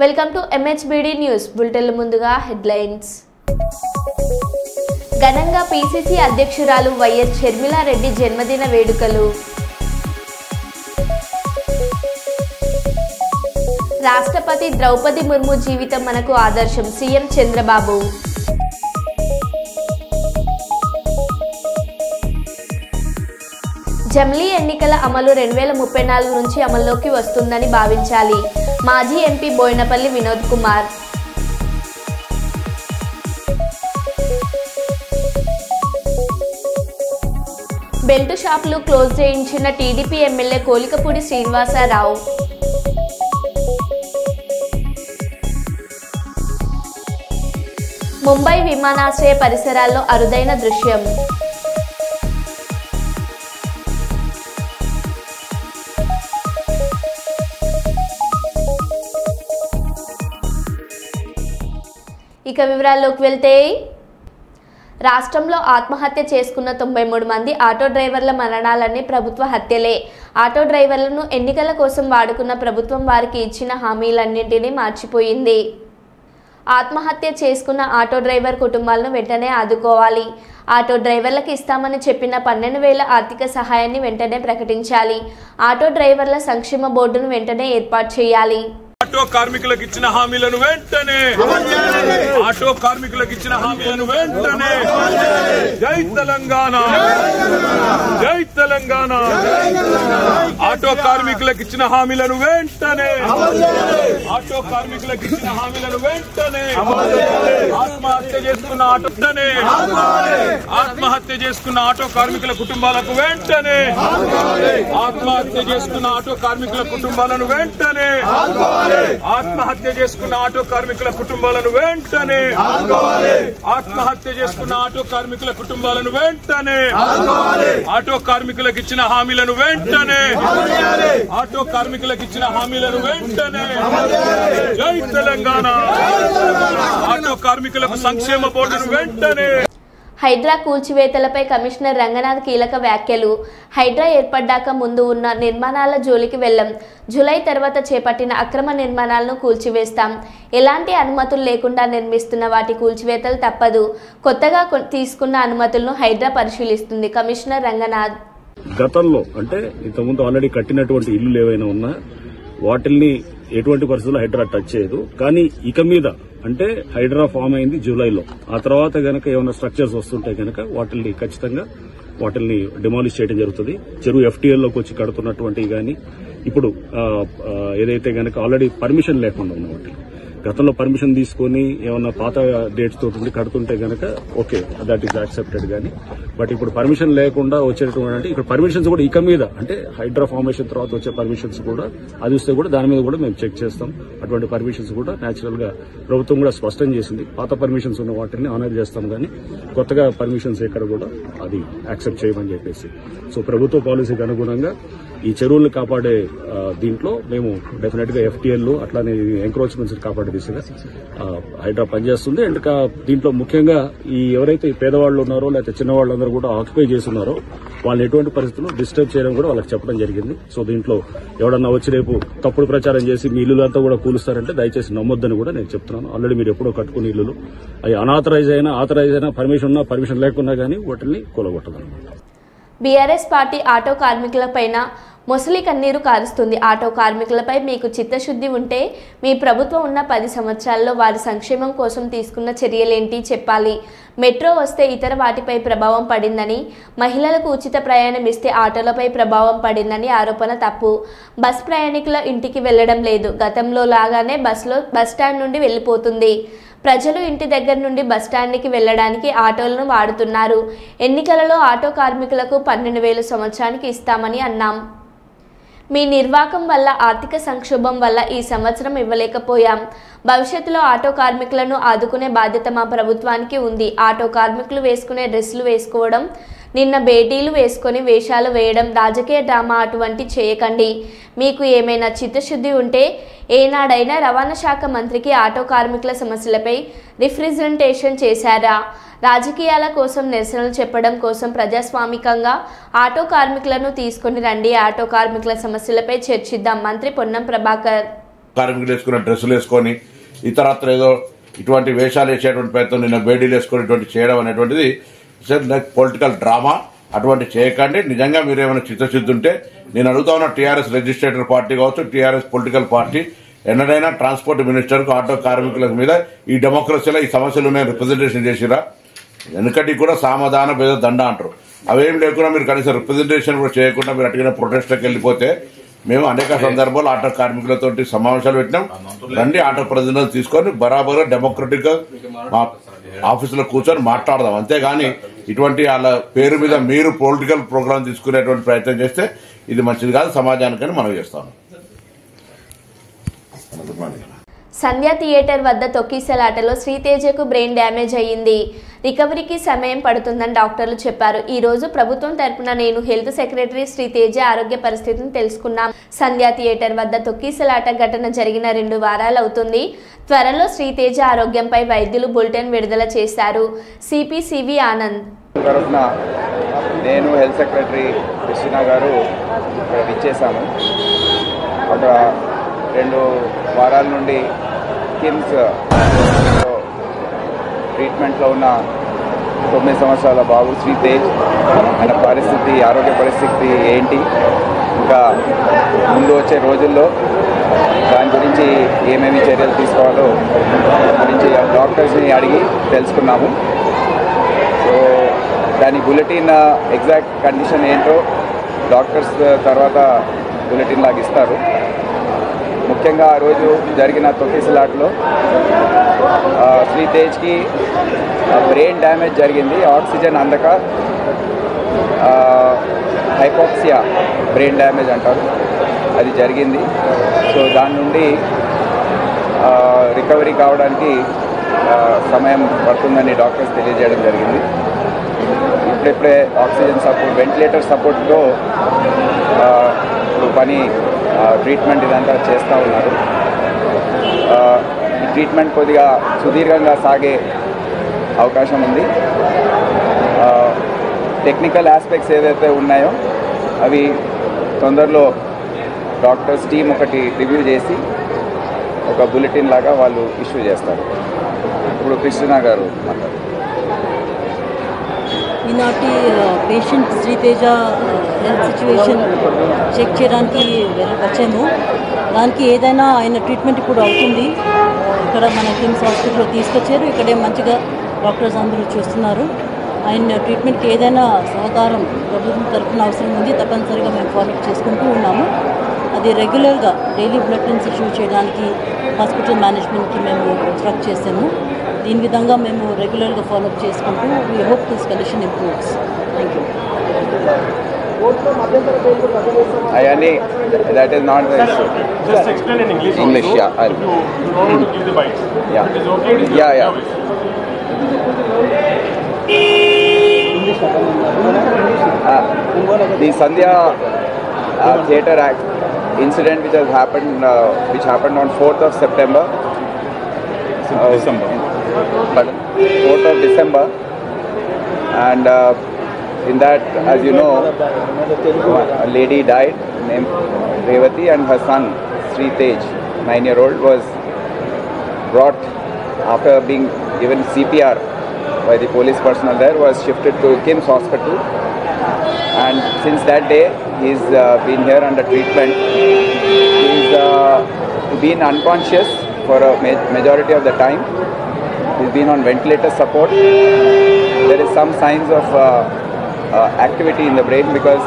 Welcome to MHBD news bulletin ముందుగా headlines. ఘనంగా PCC అధ్యక్షురాలు వైఎస్ షర్మిలారెడ్డి జన్మదిన వేడుకలు. రాష్ట్రపతి ద్రౌపది ముర్ము జీవితం మనకు ఆదర్శం సీఎం చంద్రబాబు. జమిలీ ఎన్నికల అమలు 2034 నుంచి అమల్లోకి వస్తుందని భావించాలి మాజీ ఎంపీ బోయినపల్లి వినోద్ కుమార్. బెల్ట్ షాపులు క్లోజ్ చేయించిన టీడీపీ ఎమ్మెల్యే కోలికపూడి శ్రీనివాసరావు. ముంబై విమానాశ్రయ పరిసరాల్లో అరుదైన దృశ్యం. ఇక వివరాల్లోకి వెళ్తే, రాష్ట్రంలో ఆత్మహత్య చేసుకున్న 93 మంది ఆటో డ్రైవర్ల మరణాలన్నీ ప్రభుత్వ హత్యలే. ఆటో డ్రైవర్లను ఎన్నికల కోసం వాడుకున్న ప్రభుత్వం వారికి ఇచ్చిన హామీలన్నింటినీ మార్చిపోయింది. ఆత్మహత్య చేసుకున్న ఆటో డ్రైవర్ కుటుంబాలను వెంటనే ఆదుకోవాలి. ఆటో డ్రైవర్లకు ఇస్తామని చెప్పిన 12,000 ఆర్థిక సహాయాన్ని వెంటనే ప్రకటించాలి. ఆటో డ్రైవర్ల సంక్షేమ బోర్డును వెంటనే ఏర్పాటు చేయాలి. ఆటో కార్మికులకు ఇచ్చిన హామీలను వెంటనే ఆటో కార్మికులకు ఇచ్చిన హామీలను వెంటనే జై తెలంగాణ, జై తెలంగాణ. ఆటో కార్మికులకు ఇచ్చిన హామీలను వెంటనే ఆటో కార్మికులకు ఇచ్చిన హామీలను వెంటనే ఆత్మహత్య చేసుకున్న ఆత్మహత్య చేసుకున్న ఆటో కార్మికుల కుటుంబాలకు వెంటనే ఆత్మహత్య చేసుకున్న ఆటో కార్మికుల కుటుంబాలను వెంటనే ఆత్మహత్య చేసుకున్న ఆటో కార్మికుల కుటుంబాలను వెంటనే ఆత్మహత్య చేసుకున్న ఆటో కార్మికుల కుటుంబాలను వెంటనే ఆటో కార్మికులకు ఇచ్చిన హామీలను వెంటనే ఆటో కార్మికులకు ఇచ్చిన హామీలను వెంటనే జై తెలంగాణ. ఆటో కార్మికులకు సంక్షేమ బోర్డును వెంటనే. హైడ్రా కూల్చివేతలపై కమిషనర్ రంగనాథ్ కీలక వ్యాఖ్యలు. హైడ్రా ఏర్పడ్డాక ముందు ఉన్న నిర్మాణాల జోలికి వెళ్లం. జూలై తర్వాత చేపట్టిన అక్రమ నిర్మాణాలను కూల్చివేస్తాం. ఎలాంటి అనుమతులు లేకుండా నిర్మిస్తున్న వాటి కూల్చివేతలు తప్పదు. కొత్తగా తీసుకున్న అనుమతులను హైడ్రా పరిశీలిస్తుంది. కమిషనర్ రంగనాథ్ గతంలో అంటే ఇంతకుముందు ఆల్రెడీ కట్టినటువంటి ఇల్లు ఏవైనా ఉన్నా వాటిల్ని ఎటువంటి పరిస్థితుల్లో హైడ్రా టచ్ చేయదు. కానీ ఇక మీద అంటే హైడ్రా ఫామ్ అయింది జూలైలో. ఆ తర్వాత గనక ఏమైనా స్ట్రక్చర్స్ వస్తుంటే గనక వాటిల్ని ఖచ్చితంగా వాటిల్ని డిమాలిష్ చేయడం జరుగుతుంది. చెరువు FTLలోకి వచ్చి కడుతున్నటువంటివి కానీ ఇప్పుడు ఏదైతే గనక ఆల్రెడీ పర్మిషన్ లేకుండా ఉన్న వాటిని గతంలో పర్మిషన్ తీసుకుని ఏమన్నా పాత డేట్స్ తోటి కడుతుంటే గనక ఓకే, దట్ ఈస్ యాక్సెప్టెడ్. కానీ బట్ ఇప్పుడు పర్మిషన్ లేకుండా వచ్చేటువంటి ఇక్కడ పర్మిషన్స్ కూడా ఇక మీద అంటే హైడ్రా ఫార్మేషన్ తర్వాత వచ్చే పర్మిషన్స్ కూడా అది వస్తే కూడా దాని మీద కూడా మేము చెక్ చేస్తాం. అటువంటి పర్మిషన్స్ కూడా న్యాచురల్ గా ప్రభుత్వం కూడా స్పష్టం చేసింది. పాత పర్మిషన్స్ ఉన్న వాటిని ఆనర్ చేస్తాం కానీ కొత్తగా పర్మిషన్స్ ఎక్కడ కూడా అది యాక్సెప్ట్ చేయమని చెప్పేసి. సో ప్రభుత్వ పాలసీకి అనుగుణంగా ఈ చెరువులను కాపాడే దీంట్లో మేము డెఫినెట్ గా FTL అట్లానే ఎంక్రోచ్మెంట్స్ కాపాడే దిశగా హైడ్రా పనిచేస్తుంది. అండ్ దీంట్లో ముఖ్యంగా ఈ ఎవరైతే పేదవాళ్లు ఉన్నారో లేకపోతే చిన్నవాళ్ళందరూ కూడా ఆక్యుపై చేస్తున్నారో వాళ్ళు ఎటువంటి పరిస్థితుల్లో డిస్టర్బ్ చేయడం కూడా వాళ్ళకి చెప్పడం జరిగింది. సో దీంట్లో ఎవడన్నా వచ్చి రేపు తప్పుడు ప్రచారం చేసి మీ ఇల్లులంతా కూడా కూలుస్తారంటే దయచేసి నమ్మొద్దని కూడా నేను చెప్తున్నాను. ఆల్రెడీ మీరు ఎప్పుడో కట్టుకున్న ఇల్లులు అవి అనాథరైజ్ అయినా ఆథరైజ్ అయినా పర్మిషన్ ఉన్నా పర్మిషన్ లేకున్నా కానీ వాటిని కూలగొట్టదన్నమాట. బీఆర్ఎస్ పార్టీ ఆటో కార్మికులపైన మొసలి కన్నీరు కారుస్తుంది. ఆటో కార్మికులపై మీకు చిత్తశుద్ధి ఉంటే మీ ప్రభుత్వం ఉన్న 10 సంవత్సరాల్లో వారి సంక్షేమం కోసం తీసుకున్న చర్యలేంటి చెప్పాలి. మెట్రో వస్తే ఇతర వాటిపై ప్రభావం పడిందని, మహిళలకు ఉచిత ప్రయాణం ఇస్తే ఆటోలపై ప్రభావం పడిందని ఆరోపణ తప్పు. బస్ ప్రయాణికుల ఇంటికి వెళ్లడం లేదు. గతంలో లాగానే బస్ స్టాండ్ నుండి వెళ్లిపోతుంది. ప్రజలు ఇంటి దగ్గర నుండి బస్టాండ్కి వెళ్లడానికి ఆటోలను వాడుతున్నారు. ఎన్నికలలో ఆటో కార్మికులకు 12,000 సంవత్సరానికి ఇస్తామని అన్నాం. మీ నిర్వాకం వల్ల ఆర్థిక సంక్షోభం వల్ల ఈ సంవత్సరం ఇవ్వలేకపోయాం. భవిష్యత్తులో ఆటో కార్మికులను ఆదుకునే బాధ్యత మా ప్రభుత్వానికి ఉంది. ఆటో కార్మికులు వేసుకునే డ్రెస్సులు వేసుకోవడం, నిన్న బేటీలు వేసుకొని వేషాలు వేయడం రాజకీయ డ్రామా అటువంటి చేయకండి. మీకు ఏమైనా చిత్తశుద్ధి ఉంటే ఏనాడైనా రవాణా శాఖ మంత్రికి ఆటో కార్మికుల సమస్యలపై రిప్రజెంటేషన్ చేశారా? రాజకీయాల కోసం నిరసనలు చెప్పడం కోసం ప్రజాస్వామికంగా ఆటో కార్మికులను తీసుకొని రండి. ఆటో కార్మికుల సమస్యలపై చర్చిద్దాం. మంత్రి పొన్నం ప్రభాకర్. కార్మికులు వేసుకున్న డ్రెస్సులు వేసుకొని ఇతరత్ర ఏదో ఇటువంటి వేషాలు వేసేటువంటి ప్రయత్నం నిన్న బేడీలు వేసుకొని ఇటువంటి చేయడం అనేటువంటిది పొలిటికల్ డ్రామా. అటువంటి చేయకండి. నిజంగా మీరు ఏమైనా చిత్తశుద్ధి ఉంటే నేను అడుగుతా ఉన్న టీఆర్ఎస్ రిజిస్ట్రేటర్ పార్టీ కావచ్చు, టీఆర్ఎస్ పొలిటికల్ పార్టీ ఎన్నడైనా ట్రాన్స్పోర్ట్ మినిస్టర్కు ఆటో కార్మికుల మీద ఈ డెమోక్రసీలో ఈ సమస్యలు రిప్రజెంటేషన్ చేసిరా? ఎందుకంటే కూడా సామధాన భేద దండ అంటారు. అవేం లేకుండా మీరు కనీసం రిప్రజెంటేషన్ కూడా చేయకుండా మీరు అటుగా ప్రొటెస్ట్కి వెళ్ళిపోతే మేము అనేక సందర్భాలు ఆటో కార్మికులతో సమావేశాలు పెట్టినాం. రండి, ఆటో ప్రతినిధులు తీసుకొని బరాబర్ డెమోక్రటిక్ గా ఆఫీసులో కూర్చొని మాట్లాడదాం. అంతేగాని ఇటువంటి వాళ్ళ పేరు మీద మీరు పొలిటికల్ ప్రోగ్రామ్ తీసుకునేటువంటి ప్రయత్నం చేస్తే ఇది మంచిది కాదు సమాజానికని మనం చేస్తాము. సంధ్య థియేటర్ వద్ద తొక్కిసలాటలో శ్రీతేజకు బ్రెయిన్ డ్యామేజ్ అయ్యింది. రికవరీకి సమయం పడుతుందని డాక్టర్లు చెప్పారు. ఈ రోజు ప్రభుత్వం తరపున నేను హెల్త్ సెక్రటరీ శ్రీతేజ ఆరోగ్య పరిస్థితిని తెలుసుకున్నాం. సంధ్య థియేటర్ వద్ద తొక్కిసలాట ఘటన జరిగిన 2 వారాలు అవుతుంది. త్వరలో శ్రీతేజ ఆరోగ్యంపై వైద్యులు బులెటిన్ విడుదల చేశారు. సిపి ఆనంద్ తరఫున నేను హెల్త్ సెక్రటరీ కృష్ణ గారు ఇక్కడ విచ్చేసాము. ఒక 2 వారాల నుండి కిమ్స్ ట్రీట్మెంట్లో ఉన్న 9 సంవత్సరాల బాబు శ్రీతేజ్ ఆయన ఆరోగ్య పరిస్థితి ఏంటి, ఇంకా ముందు వచ్చే రోజుల్లో దాని గురించి ఏమేమి చర్యలు తీసుకోవాలో గురించి డాక్టర్స్ని అడిగి తెలుసుకున్నాము. సో దాని బులెటిన్ ఎగ్జాక్ట్ కండిషన్ ఏంటో డాక్టర్స్ తర్వాత బులెటిన్ లాగా ఇస్తారు. ముఖ్యంగా ఆ రోజు జరిగిన తొక్కిసలాట్లో శ్రీతేజ్కి బ్రెయిన్ డ్యామేజ్ జరిగింది. ఆక్సిజన్ అందక హైపాక్సియా బ్రెయిన్ డ్యామేజ్ అంటారు, అది జరిగింది. సో దాని నుండి రికవరీ కావడానికి సమయం పడుతుందని డాక్టర్స్ తెలియజేయడం జరిగింది. ఇప్పుడే ఆక్సిజన్ సపోర్ట్, వెంటిలేటర్ సపోర్ట్తో పని ట్రీట్మెంట్ ఇదంతా చేస్తూ ఉన్నారు. ఈ ట్రీట్మెంట్ కొద్దిగా సుదీర్ఘంగా సాగే అవకాశం ఉంది. టెక్నికల్ ఆస్పెక్ట్స్ ఏదైతే ఉన్నాయో అవి తొందరలో డాక్టర్స్ టీం ఒకటి రివ్యూ చేసి ఒక బులెటిన్ లాగా వాళ్ళు ఇష్యూ చేస్తారు. ఇప్పుడు కృష్ణ గారు మాట్లాడారు. ఈనాటి patient Sreeteja health situation check చేయడానికి వచ్చాము. దానికి ఏదైనా ఆయన ట్రీట్మెంట్ ఇప్పుడు అవుతుంది. ఇక్కడ మన కిమ్స్ హాస్పిటల్లో తీసుకొచ్చారు. ఇక్కడే మంచిగా డాక్టర్స్ అందరూ చూస్తున్నారు. ఆయన ట్రీట్మెంట్కి ఏదైనా సహకారం ప్రభుత్వం తరఫున అవసరం ఉంది, తప్పనిసరిగా మేము ఫాలోఅప్ చేసుకుంటూ ఉన్నాము. అది రెగ్యులర్గా డైలీ బులెటిన్స్ ఇష్యూ చేయడానికి హాస్పిటల్ మేనేజ్మెంట్కి మేము ఇన్స్ట్రక్ట్ చేసాము. దీని విధంగా మేము రెగ్యులర్గా ఫాలోఅప్ చేసుకుంటూ we hope this condition improves. Thank you. Ayani, that is not the issue. Just explain in English. English, also. yeah. You don't want to give the bites. Yeah. It is okay. Yeah. The Sandhya Theatre Act incident which has happened, which happened on 4th of September. December. Pardon? 4th of December, and in that, as you know, a lady died named Revati, and her son Sritej, 9-year-old, was brought after being given CPR by the police personnel there, was shifted to Kims Hospital, and since that day he's been here under treatment. He's been unconscious for a majority of the time. He's been on ventilator support. There is some signs of activity in the brain because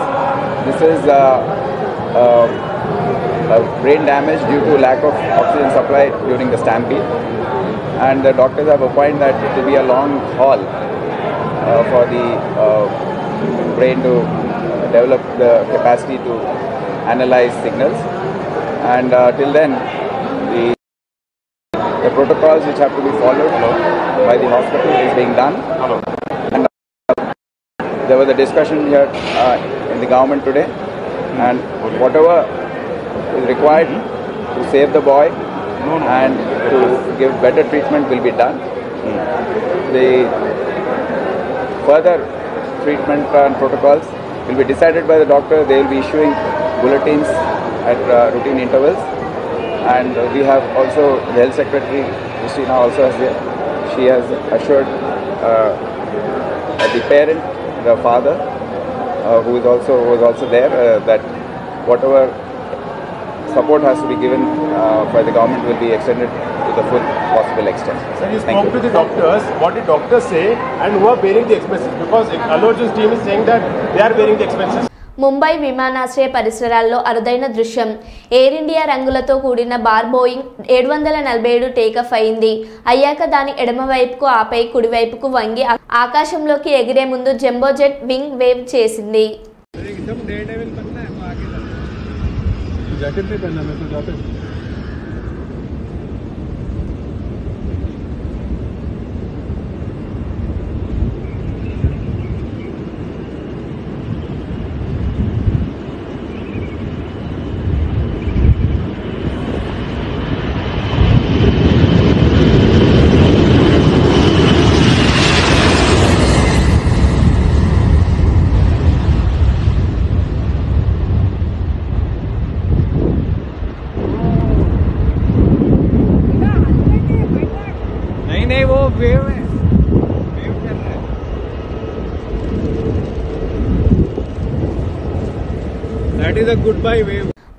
this is brain damage due to lack of oxygen supply during the stampede, and the doctors have opined that it will be a long haul for the brain to develop the capacity to analyze signals, and till then the protocols which have to be followed by the hospital is being done. And there was a discussion here in the government today, and whatever is required to save the boy and to give better treatment will be done. The further treatment and protocols will be decided by the doctor. They will be issuing bulletins at routine intervals, And we have also the Health Secretary, Christina, also has there. She has assured the parent, the father, who was also there, that whatever support has to be given by the government will be extended to the full possible extent. Sir, you spoke to the doctors. What did doctors say, and who are bearing the expenses? Because Allu Arjun's team is saying that they are bearing the expenses. Mumbai విమానాశ్రయ పరిసరాల్లో అరుదైన దృశ్యం. Air India రంగులతో కూడిన bar Boeing 747 takeoff అయింది. అయ్యాక దాని ఎడమ వైపుకు ఆపై కుడివైపుకు వంగి ఆకాశంలోకి ఎగిరే ముందు జంబో జెట్ వింగ్ వేవ్ చేసింది.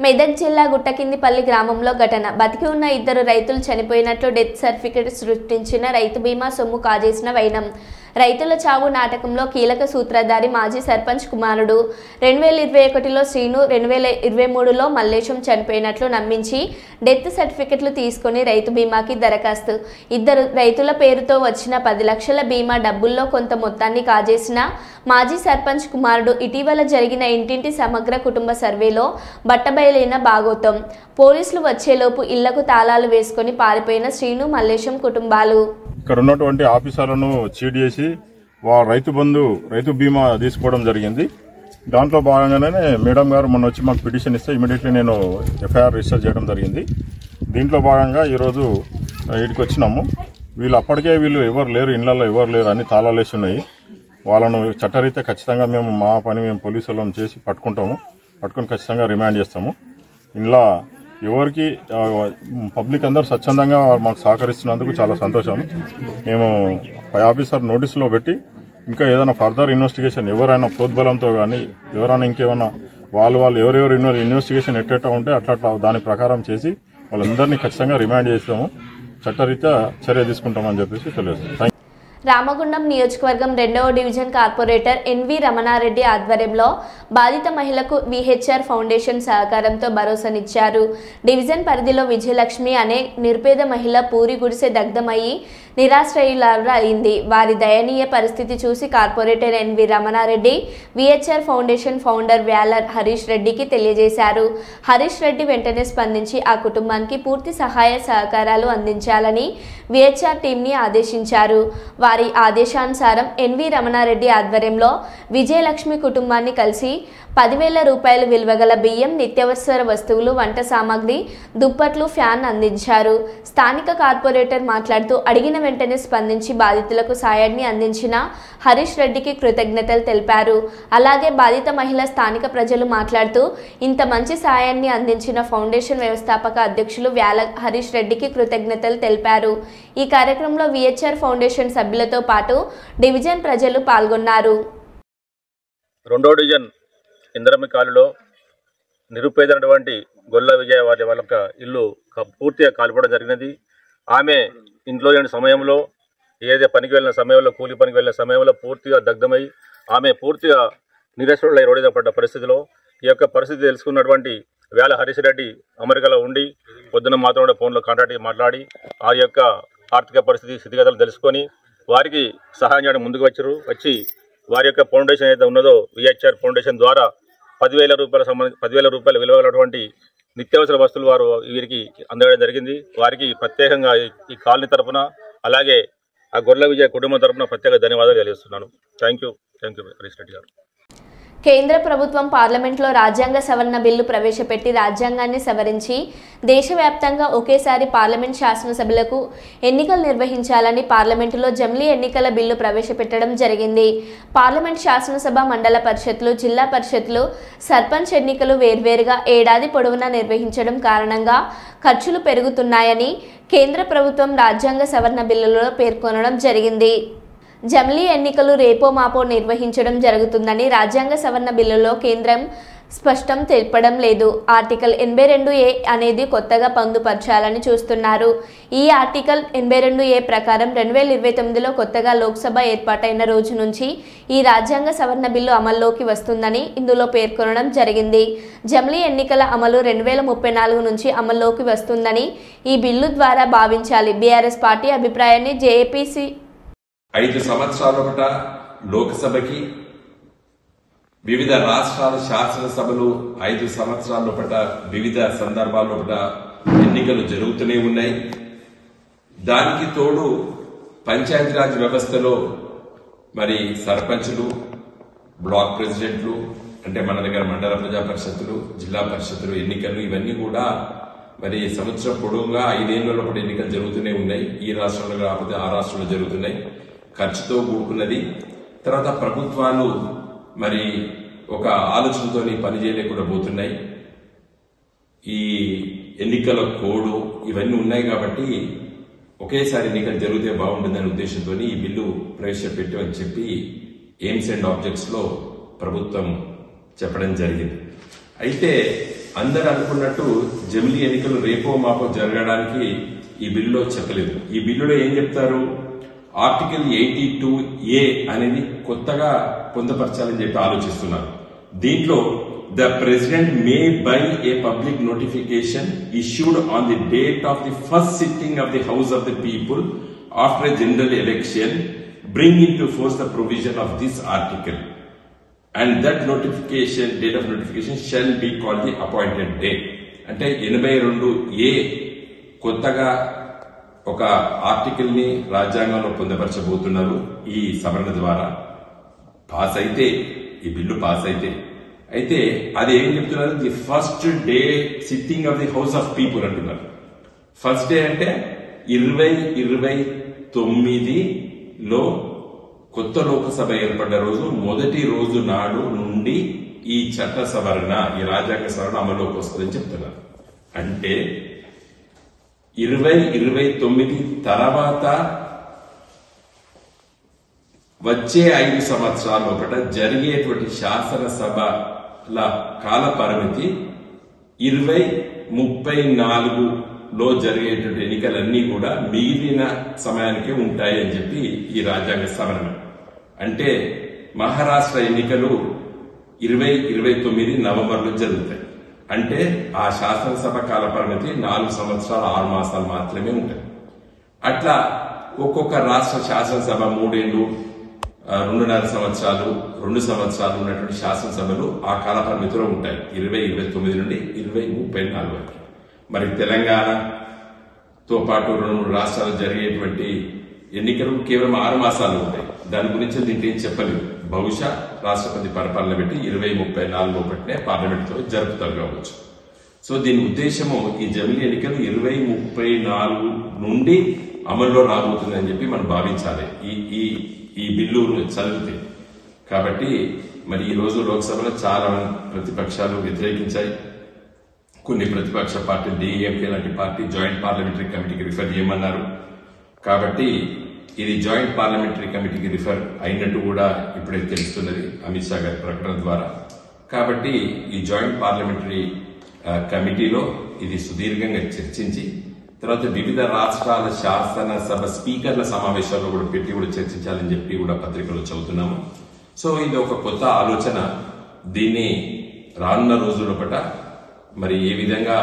మెదక్ జిల్లా గుట్టకిందిపల్లి గ్రామంలో ఘటన. బతికి ఉన్న 2 రైతులు చనిపోయినట్లు డెత్ సర్టిఫికెట్ సృష్టించిన రైతు బీమా సొమ్ము కాజేసిన వైనం. రైతుల చావు నాటకంలో కీలక సూత్రధారి మాజీ సర్పంచ్ కుమారుడు. 2021లో శ్రీను, 2023లో మల్లేశం చనిపోయినట్లు నమ్మించి డెత్ సర్టిఫికెట్లు తీసుకుని రైతు బీమాకి దరఖాస్తు. 2 రైతుల పేరుతో వచ్చిన 10 లక్షల బీమా డబ్బుల్లో కొంత మొత్తాన్ని కాజేసిన మాజీ సర్పంచ్ కుమారుడు. ఇటీవల జరిగిన ఇంటింటి సమగ్ర కుటుంబ సర్వేలో బట్టబయలైన భాగోతం. పోలీసులు వచ్చేలోపు ఇళ్లకు తాళాలు వేసుకుని పారిపోయిన శ్రీను, మల్లేశం కుటుంబాలు. ఇక్కడ ఉన్నటువంటి ఆఫీసర్లను చీట్ చేసి రైతు బీమా తీసుకోవడం జరిగింది. దాంట్లో భాగంగానే మేడం గారు మొన్న వచ్చి మాకు పిటిషన్ ఇస్తే ఇమీడియట్లీ నేను ఎఫ్ఐఆర్ రిజిస్టర్ చేయడం జరిగింది. దీంట్లో భాగంగా ఈరోజు ఇక్కడికి వచ్చినాము. వీళ్ళు ఎవరు లేరు, ఇళ్లలో ఎవరు లేరు, అన్ని తాళాలు వేసి ఉన్నాయి. వాళ్ళను చట్టరీత్యా ఖచ్చితంగా మేము పోలీసు వాళ్ళని చేసి పట్టుకుని ఖచ్చితంగా రిమాండ్ చేస్తాము. ఇలా ఎవరికి పబ్లిక్ అందరూ స్వచ్ఛందంగా మాకు సహకరిస్తున్నందుకు చాలా సంతోషం. మేము పై ఆఫీసర్ నోటీసులో పెట్టి ఇంకా ఏదైనా ఫర్దర్ ఇన్వెస్టిగేషన్ ఎవరైనా ప్రోద్బలంతో కానీ ఎవరైనా ఇంకేమైనా వాళ్ళు ఎవరెవరు ఇన్వెస్టిగేషన్ ఎట్లా ఉంటే అట్లా దాని ప్రకారం చేసి వాళ్ళందరినీ ఖచ్చితంగా రిమాండ్ చేస్తాము. చట్టరీత్యా చర్య తీసుకుంటామని చెప్పేసి తెలియజేస్తాం. రామగుండం నియోజకవర్గం 2వ డివిజన్ కార్పొరేటర్ ఎన్వి రమణారెడ్డి ఆధ్వర్యంలో బాధిత మహిళకు విహెచ్ఆర్ ఫౌండేషన్ సహకారంతో భరోసానిచ్చారు. డివిజన్ పరిధిలో విజయలక్ష్మి అనే నిరుపేద మహిళ పూరి గుడిసె దగ్ధమయ్యి నిరాశ్రయురాలు అయింది. వారి దయనీయ పరిస్థితి చూసి corporator NV Ramana Reddy VHR foundation founder వ్యాలర్ హరీష్ రెడ్డికి తెలియజేశారు. హరీష్ రెడ్డి వెంటనే స్పందించి ఆ కుటుంబానికి పూర్తి సహాయ సహకారాలు అందించాలని విహెచ్ఆర్ టీంని ఆదేశించారు. వారి ఆదేశానుసారం ఎన్వి రమణారెడ్డి ఆధ్వర్యంలో విజయలక్ష్మి కుటుంబాన్ని కలిసి 10,000 రూపాయలు విలువగల బియ్యం, నిత్యావసర వస్తువులు, వంట సామాగ్రి, దుప్పట్లు, ఫ్యాన్ అందించారు. స్థానిక కార్పొరేటర్ మాట్లాడుతూ అడిగిన వెంటనే స్పందించి బాధితులకు సాయాన్ని అందించిన హరీష్ రెడ్డికి కృతజ్ఞతలు తెలిపారు. అలాగే బాధిత మహిళ స్థానిక ప్రజలు మాట్లాడుతూ ఇంత మంచి సాయాన్ని అందించిన ఫౌండేషన్ వ్యవస్థాపక అధ్యక్షులు వ్యాల హరీష్ రెడ్డికి కృతజ్ఞతలు తెలిపారు. ఈ కార్యక్రమంలో విహెచ్ఆర్ ఫౌండేషన్ సభ్యులతో పాటు డివిజన్ ప్రజలు పాల్గొన్నారు. 2వ డివిజన్ ఇంద్రమ్మ కాలులో నిరుపేదైనటువంటి గొల్ల విజయ వాళ్ళ ఇల్లు పూర్తిగా కాలిపోవడం జరిగినది. ఆమె ఇంట్లో లేని సమయంలో ఏదైతే పనికి వెళ్ళిన సమయంలో కూలి పనికి వెళ్ళిన సమయంలో పూర్తిగా దగ్ధమై ఆమె పూర్తిగా నిరాశ్రులై రోడ్డు మీద పడ్డ పరిస్థితిలో ఈ యొక్క పరిస్థితి తెలుసుకున్నటువంటి వేల హరీష్ రెడ్డి అమెరికాలో ఉండి పొద్దున మాత్రం కూడా ఫోన్లో కాంటాక్ట్ మాట్లాడి ఆ యొక్క ఆర్థిక పరిస్థితి స్థితిగతులు తెలుసుకొని వారికి సహాయం చేయడం ముందుకు వచ్చి వారి యొక్క ఫౌండేషన్ ఏదైతే ఉన్నదో విహెచ్ఆర్ ఫౌండేషన్ ద్వారా 10,000 రూపాయల విలువైనటువంటి నిత్యావసర వస్తువులు వారు వీరికి అందడం జరిగింది. వారికి ప్రత్యేకంగా ఈ కాలనీ తరఫున అలాగే ఆ గొర్రెల విజయ కుటుంబం తరఫున ప్రత్యేక ధన్యవాదాలు తెలియజేస్తున్నాను. థ్యాంక్ యూ హరీష్ రెడ్డి గారు. కేంద్ర ప్రభుత్వం పార్లమెంట్లో రాజ్యాంగ సవరణ బిల్లు ప్రవేశపెట్టి రాజ్యాంగాన్ని సవరించి దేశవ్యాప్తంగా ఒకేసారి పార్లమెంట్ శాసనసభలకు ఎన్నికలు నిర్వహించాలని పార్లమెంటులో జమిలీ ఎన్నికల బిల్లు ప్రవేశపెట్టడం జరిగింది. పార్లమెంట్ శాసనసభ మండల పరిషత్లు, జిల్లా పరిషత్లు, సర్పంచ్ ఎన్నికలు వేర్వేరుగా ఏడాది పొడవునా నిర్వహించడం కారణంగా ఖర్చులు పెరుగుతున్నాయని కేంద్ర ప్రభుత్వం రాజ్యాంగ సవరణ బిల్లులో పేర్కొనడం జరిగింది. జమిలీ ఎన్నికలు రేపో మాపో నిర్వహించడం జరుగుతుందని రాజ్యాంగ సవరణ బిల్లులో కేంద్రం స్పష్టం తెలపడం లేదు. ఆర్టికల్ 82A అనేది కొత్తగా పొందుపరచాలని చూస్తున్నారు. ఈ ఆర్టికల్ 82A ప్రకారం 2029లో కొత్తగా లోక్సభ ఏర్పాటైన రోజు నుంచి ఈ రాజ్యాంగ సవరణ బిల్లు అమల్లోకి వస్తుందని ఇందులో పేర్కొనడం జరిగింది. జమిలీ ఎన్నికల అమలు 2034 నుంచి అమల్లోకి వస్తుందని ఈ బిల్లు ద్వారా భావించాలి. బీఆర్ఎస్ పార్టీ అభిప్రాయాన్ని జేఏపీసీ 5 సంవత్సరాల లోక్సభకి, వివిధ రాష్ట్రాల శాసనసభలు 5 సంవత్సరాల వివిధ సందర్భాల్లో ఎన్నికలు జరుగుతూనే ఉన్నాయి. దానికి తోడు పంచాయతీరాజ్ వ్యవస్థలో మరి సర్పంచులు, బ్లాక్ ప్రెసిడెంట్లు, అంటే మన దగ్గర మండల ప్రజా పరిషత్తులు, జిల్లా పరిషత్తులు ఎన్నికలు ఇవన్నీ కూడా మరి సంవత్సరం పొడవుగా 5 ఏళ్ల లోపల ఎన్నికలు జరుగుతూనే ఉన్నాయి. ఈ రాష్ట్రంలో కాకపోతే ఆ రాష్ట్రంలో జరుగుతున్నాయి. ఖర్చుతో కూడుకున్నది. తర్వాత ప్రభుత్వాలు మరి ఒక ఆలోచనతో పని చేయలేకుండా పోతున్నాయి. ఈ ఎన్నికల కోడ్ ఇవన్నీ ఉన్నాయి కాబట్టి ఒకేసారి ఎన్నికలు జరిగితే బాగుంటుందనే ఉద్దేశంతో ఈ బిల్లు ప్రవేశపెట్టామని చెప్పి ఎయిమ్స్ అండ్ ఆబ్జెక్ట్స్ లో ప్రభుత్వం చెప్పడం జరిగింది. అయితే అందరు అనుకున్నట్టు జమిలీ ఎన్నికలు రేపో మాపో జరగడానికి ఈ బిల్లులో చెప్పలేదు. ఈ బిల్లులో ఏం చెప్తారు, ఆర్టికల్ 82A అనేది కొత్తగా పొందుపరచాలని చెప్పి ఆలోచిస్తున్నారు. దీంట్లో the president May by A public notification issued on the date of the first sitting of the house of the people after a general election bring in to force the provision of this article and that notification date of notification shall be called the appointed day. అంటే 82A కొత్తగా ఒక article ని రాజ్యాంగంలో పొందపరచబోతున్నారు. ఈ సవరణ ద్వారా pass అయితే, ఈ బిల్లు పాస్ అయితే అది ఏం చెప్తున్నారు, the first day sitting of the house of people అంటున్నారు. ఫస్ట్ డే అంటే 2029లో కొత్త లోకసభ ఏర్పడ్డ రోజు, మొదటి రోజు నాడు నుండి ఈ చట్ట సవరణ, ఈ రాజ్యాంగ సవరణ అమల్లోకి వస్తుందని చెప్తున్నారు. అంటే 2029 తర్వాత వచ్చే 5 సంవత్సరాల లోపల జరిగేటువంటి శాసనసభల కాల పరిమితి 2034లో జరిగేటువంటి ఎన్నికలన్నీ కూడా మిగిలిన సమయానికే ఉంటాయి అని చెప్పి ఈ రాజ్యాంగ సవరణ. అంటే మహారాష్ట్ర ఎన్నికలు 2029 నవంబర్లో జరుగుతాయి. అంటే ఆ శాసనసభ కాల పరిమితి 4 సంవత్సరాలు 6 మాసాలు మాత్రమే ఉంటాయి. అట్లా ఒక్కొక్క రాష్ట్ర శాసనసభ 3 ఏళ్లు, 2.5 సంవత్సరాలు, 2 సంవత్సరాలు ఉన్నటువంటి శాసనసభలు ఆ కాల పరిమితిలో ఉంటాయి. 2029 నుండి 2034 వరకు. మరి తెలంగాణతో పాటు 2-3 రాష్ట్రాలు జరిగేటువంటి ఎన్నికలు కేవలం 6 మాసాలు ఉంటాయి. దాని గురించి దీంట్లో ఏం చెప్పలేదు. బహుశా రాష్ట్రపతి పరిపాలన పెట్టి 2034 లోపలనే పార్లమెంట్ లో జరుపుతారు కావచ్చు. సో దీని ఉద్దేశము ఈ జమిలీ ఎన్నికలు 2034 నుండి అమల్లో రాబోతుందని చెప్పి మనం భావించాలి ఈ బిల్లును చదివితే. కాబట్టి మరి ఈ రోజు లోక్సభలో చాలా మంది ప్రతిపక్షాలు వ్యతిరేకించాయి. కొన్ని ప్రతిపక్ష పార్టీలు, డీఎంకే లాంటి పార్టీ జాయింట్ పార్లమెంటరీ కమిటీకి రిఫర్ చేయమన్నారు. కాబట్టి ఇది జాయింట్ పార్లమెంటరీ కమిటీకి రిఫర్ అయినట్టు కూడా ఇప్పుడే తెలుస్తున్నది అమిత్ షా గారి ప్రకటన ద్వారా. కాబట్టి ఈ జాయింట్ పార్లమెంటరీ కమిటీలో ఇది సుదీర్ఘంగా చర్చించి తర్వాత వివిధ రాష్ట్రాల శాసనసభ స్పీకర్ల సమావేశాల్లో కూడా పెట్టి కూడా చర్చించాలని చెప్పి కూడా పత్రికలో చదువుతున్నాము. సో ఇది ఒక కొత్త ఆలోచన. దీన్ని రానున్న రోజుల పట మరి ఏ విధంగా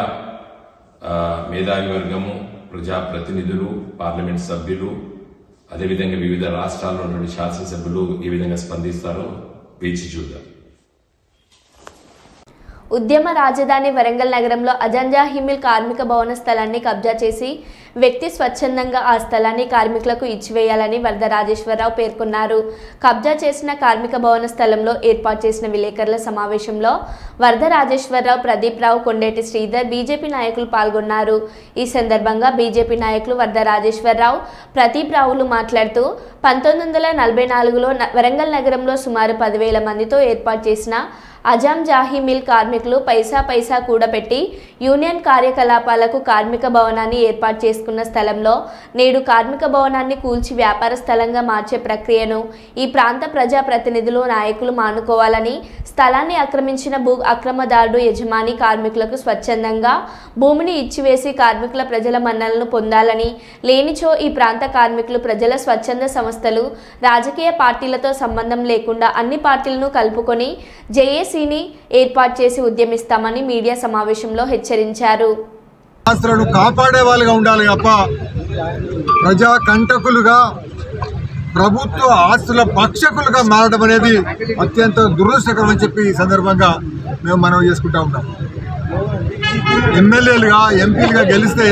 మేధావి వర్గము, ప్రజాప్రతినిధులు, పార్లమెంట్ సభ్యులు, అదేవిధంగా వివిధ రాష్ట్రాల్లో ఉన్నటువంటి శాసనసభ్యులు ఏ విధంగా స్పందిస్తారో వేచి చూద్దాం. ఉద్యమ రాజధాని వరంగల్ నగరంలో అజంజాహిమిల్ కార్మిక భవన స్థలాన్ని కబ్జా చేసి వ్యక్తి స్వచ్ఛందంగా ఆ స్థలాన్ని కార్మికులకు ఇచ్చివేయాలని వరదరాజేశ్వరరావు పేర్కొన్నారు. కబ్జా చేసిన కార్మిక భవన స్థలంలో ఏర్పాటు చేసిన విలేకరుల సమావేశంలో వరదరాజేశ్వరరావు, ప్రదీప్ రావు, కొండేటి శ్రీధర్, బీజేపీ నాయకులు పాల్గొన్నారు. ఈ సందర్భంగా బీజేపీ నాయకులు వరదరాజేశ్వరరావు, ప్రదీప్ రావులు మాట్లాడుతూ 1944లో వరంగల్ నగరంలో సుమారు 10,000 మందితో ఏర్పాటు చేసిన అజంజాహి మిల్ కార్మికులు పైసా కూడబెట్టి యూనియన్ కార్యకలాపాలకు కార్మిక భవనాన్ని ఏర్పాటు చేసుకున్న స్థలంలో నేడు కార్మిక భవనాన్ని కూల్చి వ్యాపార స్థలంగా మార్చే ప్రక్రియను ఈ ప్రాంత ప్రజాప్రతినిధులు, నాయకులు మానుకోవాలని, స్థలాన్ని ఆక్రమించిన అక్రమదారుడు యజమాని కార్మికులకు స్వచ్ఛందంగా భూమిని ఇచ్చివేసి కార్మికుల ప్రజల మన్నలను పొందాలని, లేనిచో ఈ ప్రాంత కార్మికులు ప్రజల స్వచ్ఛంద సంస్థలు, రాజకీయ పార్టీలతో సంబంధం లేకుండా అన్ని పార్టీలను కలుపుకొని జేఏసీని ఏర్పాటు చేసి ఉద్యమిస్తామని మీడియా సమావేశంలో హెచ్చరించారు. ఆస్తులను కాపాడే వాళ్ళుగా ఉండాలి తప్ప ప్రజా కంటకులుగా, ప్రభుత్వ ఆస్తుల పక్షకులుగా మారడం అనేది అత్యంత దురదృష్టకరం అని చెప్పి ఈ సందర్భంగా మేము మనవి చేసుకుంటా ఉంటాం. ఎమ్మెల్యేలుగా, ఎంపీలుగా గెలిస్తే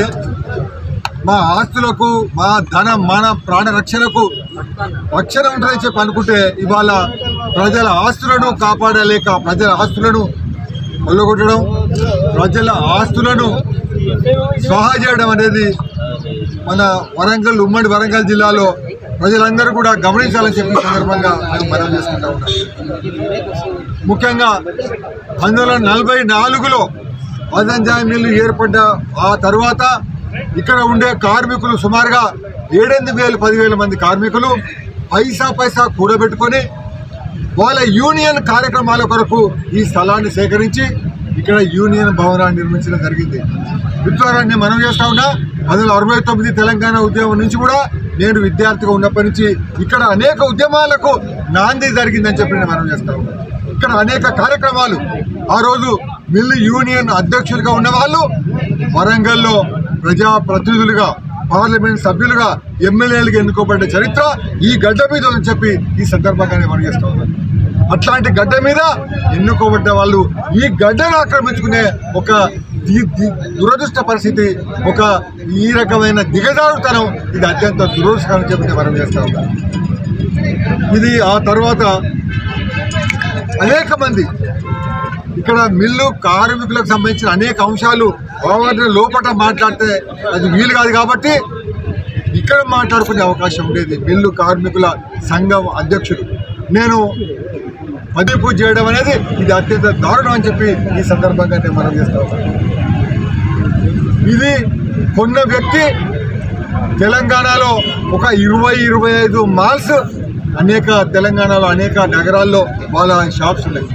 మా ఆస్తులకు, మా ధనం, మన ప్రాణ రక్షణకు రక్షణ ఉంటుందని చెప్పి అనుకుంటే ఇవాళ ప్రజల ఆస్తులను కాపాడలేక ప్రజల ఆస్తులను కొల్లగొట్టడం, ప్రజల ఆస్తులను స్వాహా చేయడం అనేది మన వరంగల్, ఉమ్మడి వరంగల్ జిల్లాలో ప్రజలందరూ కూడా గమనించాలని చెప్పి సందర్భంగా మేము మనం చేసుకుంటా ఉన్నాం. ముఖ్యంగా 1944లో అజంజాహి మిల్లు ఏర్పడ్డ ఆ తర్వాత ఇక్కడ ఉండే కార్మికులు సుమారుగా 7,000 10,000 మంది కార్మికులు పైసా కూడబెట్టుకొని వాళ్ళ యూనియన్ కార్యక్రమాల కొరకు ఈ స్థలాన్ని సేకరించి ఇక్కడ యూనియన్ భవనాన్ని నిర్మించడం జరిగింది. విద్వారాన్ని మనం చేస్తా ఉన్నా 1969 తెలంగాణ ఉద్యమం నుంచి కూడా నేను విద్యార్థిగా ఉన్నప్పటి నుంచి ఇక్కడ అనేక ఉద్యమాలకు నాంది జరిగిందని చెప్పి నేను మనం చేస్తా ఉన్నా. ఇక్కడ అనేక కార్యక్రమాలు, ఆ రోజు మిల్లు యూనియన్ అధ్యక్షులుగా ఉన్న వాళ్ళు వరంగల్లో ప్రజాప్రతినిధులుగా, పార్లమెంట్ సభ్యులుగా, ఎమ్మెల్యేలుగా ఎన్నుకోబడ్డ చరిత్ర ఈ గడ్డ మీద అని చెప్పి ఈ సందర్భంగానే మనం చేస్తూ ఉన్నాం. అట్లాంటి గడ్డ మీద ఎన్నుకోబడ్డ వాళ్ళు ఈ గడ్డను ఆక్రమించుకునే ఒక దురదృష్ట పరిస్థితి, ఒక ఈ రకమైన దిగజారుతనం, ఇది అత్యంత దురదృష్టకరం చెప్పి మనం చేస్తూ ఉన్నాం. ఇది ఆ తర్వాత అనేక మంది ఇక్కడ మిల్లు కార్మికులకు సంబంధించిన అనేక అంశాలు భావన లోపల మాట్లాడితే అది వీలు కాదు కాబట్టి ఇక్కడ మాట్లాడుకునే అవకాశం ఉండేది. మిల్లు కార్మికుల సంఘం అధ్యక్షుడు నేను మదింపు చేయడం అనేది ఇది అత్యంత దారుణం అని చెప్పి ఈ సందర్భంగా నేను మనం చేస్తాను. ఇది కొన్న వ్యక్తి తెలంగాణలో ఒక 20-25 మాల్స్ తెలంగాణలో అనేక నగరాల్లో వాళ్ళ షాప్స్ ఉన్నాయి.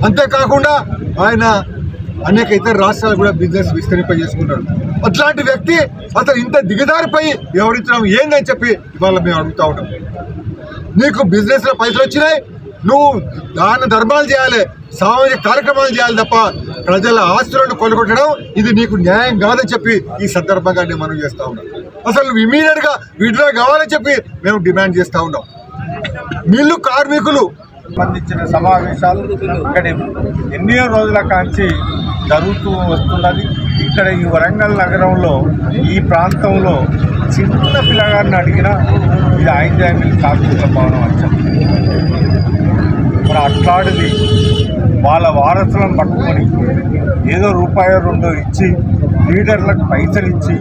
అంతేకాకుండా ఆయన అనేక ఇతర రాష్ట్రాలు కూడా బిజినెస్ విస్తరింపజేసుకున్నాడు. అట్లాంటి వ్యక్తి అసలు ఇంత దిగజారిపోయి ఎవరించడం ఏందని చెప్పి ఇవాళ మేము అడుగుతా ఉంటాం. నీకు బిజినెస్లో పైసలు వచ్చినాయి, నువ్వు దాన ధర్మాలు చేయాలి, సామాజిక కార్యక్రమాలు చేయాలి తప్ప ప్రజల ఆస్తులను కొలగొట్టడం ఇది నీకు న్యాయం కాదని చెప్పి ఈ సందర్భంగా నేను మనం చేస్తూ ఉన్నాం. అసలు ఇమీడియట్గా విత్డ్రా కావాలని చెప్పి మేము డిమాండ్ చేస్తూ ఉన్నాం. మిల్లు కార్మికులు సంబంధించిన సమావేశాలు ఇక్కడ ఎన్నో రోజుల కాంచి జరుగుతూ వస్తున్నది. ఇక్కడ ఈ వరంగల్ నగరంలో ఈ ప్రాంతంలో చిన్న పిల్లగాడిని అడిగినా ఇది అజంజాహి మిల్ కార్మికుల భవనం అని చెప్పి మరి అట్లాంటిది వాళ్ళ వారసులను పట్టుకొని ఏదో ₹2 ఇచ్చి లీడర్లకు పైసలు ఇచ్చి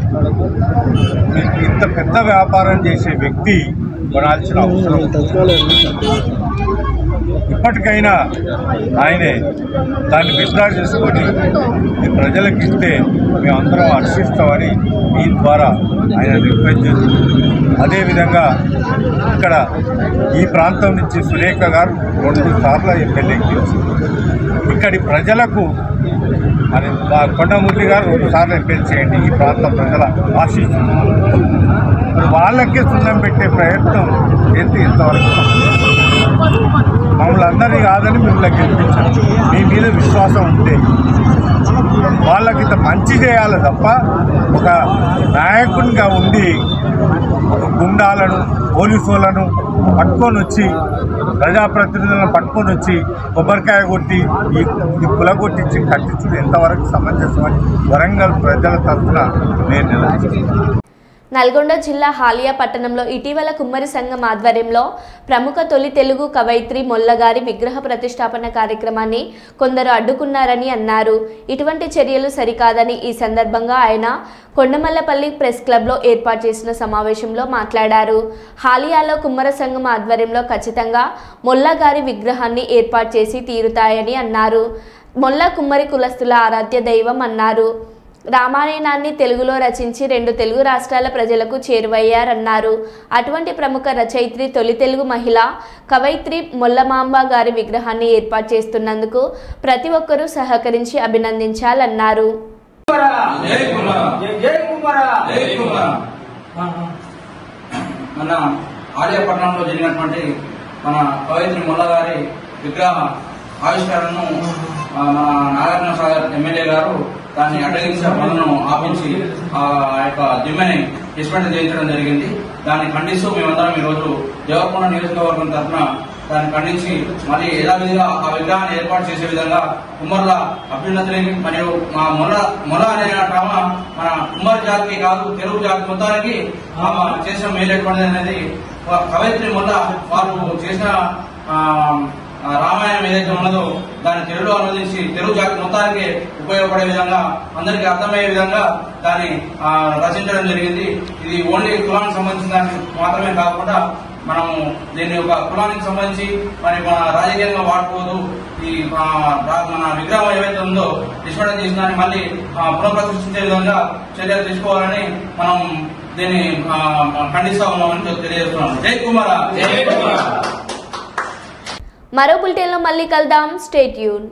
మీకు ఇంత పెద్ద వ్యాపారం చేసే వ్యక్తి కొనాల్సిన అవసరం. ఇప్పటికైనా ఆయనే దాన్ని విత్డ్రా చేసుకొని ప్రజలకు ఇస్తే మేమందరం హర్షిస్తామని మీ ద్వారా ఆయన రిక్వెస్ట్ చేస్తుంది. అదేవిధంగా ఇక్కడ ఈ ప్రాంతం నుంచి సురేఖ గారు 2 సార్లు ఎమ్మెల్యే గెలిచింది. ఇక్కడి ప్రజలకు అని కొండమురళి గారు 2 సార్లు ఎమ్మెల్యే చేయండి. ఈ ప్రాంత ప్రజల ఆశిస్తున్నారు. మరి వాళ్ళకే సున్నం పెట్టే ప్రయత్నం ఎంతవరకు మమ్మల్ని అందరినీ కాదని మిమ్మల్ని గెలిపించండి. మీ మీద విశ్వాసం ఉంటే వాళ్ళకి ఇంత మంచి చేయాలి తప్ప ఒక నాయకునిగా ఉండి గుండాలను పోలీసు వాళ్ళను పట్టుకొని వచ్చి ప్రజాప్రతినిధులను పట్టుకొని వచ్చి కొబ్బరికాయ కొట్టి ఈ కులగొట్టించి కట్టించుడు ఎంతవరకు సమంజసమని వరంగల్ ప్రజల తరఫున నేను నిలదీస్తున్నాను. నల్గొండ జిల్లా హాలియా పట్టణంలో ఇటీవల కుమ్మరి సంఘం ఆధ్వర్యంలో ప్రముఖ తొలి తెలుగు కవయిత్రి మొల్లగారి విగ్రహ ప్రతిష్టాపన కార్యక్రమాన్ని కొందరు అడ్డుకున్నారని అన్నారు. ఇటువంటి చర్యలు సరికాదని ఈ సందర్భంగా ఆయన కొండమల్లపల్లి ప్రెస్ క్లబ్లో ఏర్పాటు చేసిన సమావేశంలో మాట్లాడారు. హాలియాలో కుమ్మర సంఘం ఆధ్వర్యంలో ఖచ్చితంగా మొల్లగారి విగ్రహాన్ని ఏర్పాటు చేసి తీరుతాయని అన్నారు. మొల్ల కుమ్మరి కులస్తుల ఆరాధ్య దైవం అన్నారు. రామాయణాన్ని తెలుగులో రచించి 2 తెలుగు రాష్ట్రాల ప్రజలకు చేరువయ్యారన్నారు. అటువంటి ప్రముఖ రచయిత్రి తొలి తెలుగు మహిళ కవయిత్రి మొల్లమాంబ గారి విగ్రహాన్ని ఏర్పాటు చేస్తున్నందుకు ప్రతి ఒక్కరూ సహకరించి అభినందించాలన్నారు. మన ఆలయపట్నంలో జరిగినటువంటి మన కవయిత్రి మొల్లగారి విగ్రహ ఆవిష్కరణను మన నాగార్జున సాగర్ ఎమ్మెల్యే గారు దాన్ని అడ్డగించి పనులను ఆపించి ఆ యొక్క దిమ్మని డిస్మెంట్ చేయించడం జరిగింది. దాన్ని ఖండిస్తూ మేమందరం ఈరోజు దేవరకొండ నియోజకవర్గం తరఫున దాన్ని ఖండించి మళ్ళీ యథావిధిగా ఆ విగ్రహాన్ని ఏర్పాటు చేసే విధంగా కుమ్మర్ల అభ్యున్నతిని మరియు మా మొల అనే డ్రామా మన కుమ్మరి జాతికి కాదు తెలుగు జాతి మొత్తానికి చేసిన మేలేటువంటిది అనేది కవయిత్రి మొల్ల వారు చేసిన రామాయణం ఏదైతే ఉన్నదో దాన్ని తెలుగులో అనువదించి తెలుగు జాతి మొత్తానికి ఉపయోగపడే విధంగా అందరికీ అర్థమయ్యే విధంగా దాన్ని రచించడం జరిగింది. ఇది ఓన్లీ కులానికి సంబంధించిన దానికి మాత్రమే కాకుండా మనము దీన్ని ఒక కులానికి సంబంధించి మరి మన రాజకీయంగా వాడుకోదు. ఈ మన విగ్రహం ఏవైతే ఉందో డిస్మెంట్ చేసిన దాన్ని మళ్ళీ పునఃప్రతిష్ఠించే విధంగా చర్యలు తీసుకోవాలని మనం దీన్ని ఖండిస్తా ఉన్నామని తెలియజేస్తున్నాం. జై కుమార. మరో బులెటిన్లో మళ్ళీ కలుద్దాం. Stay tune.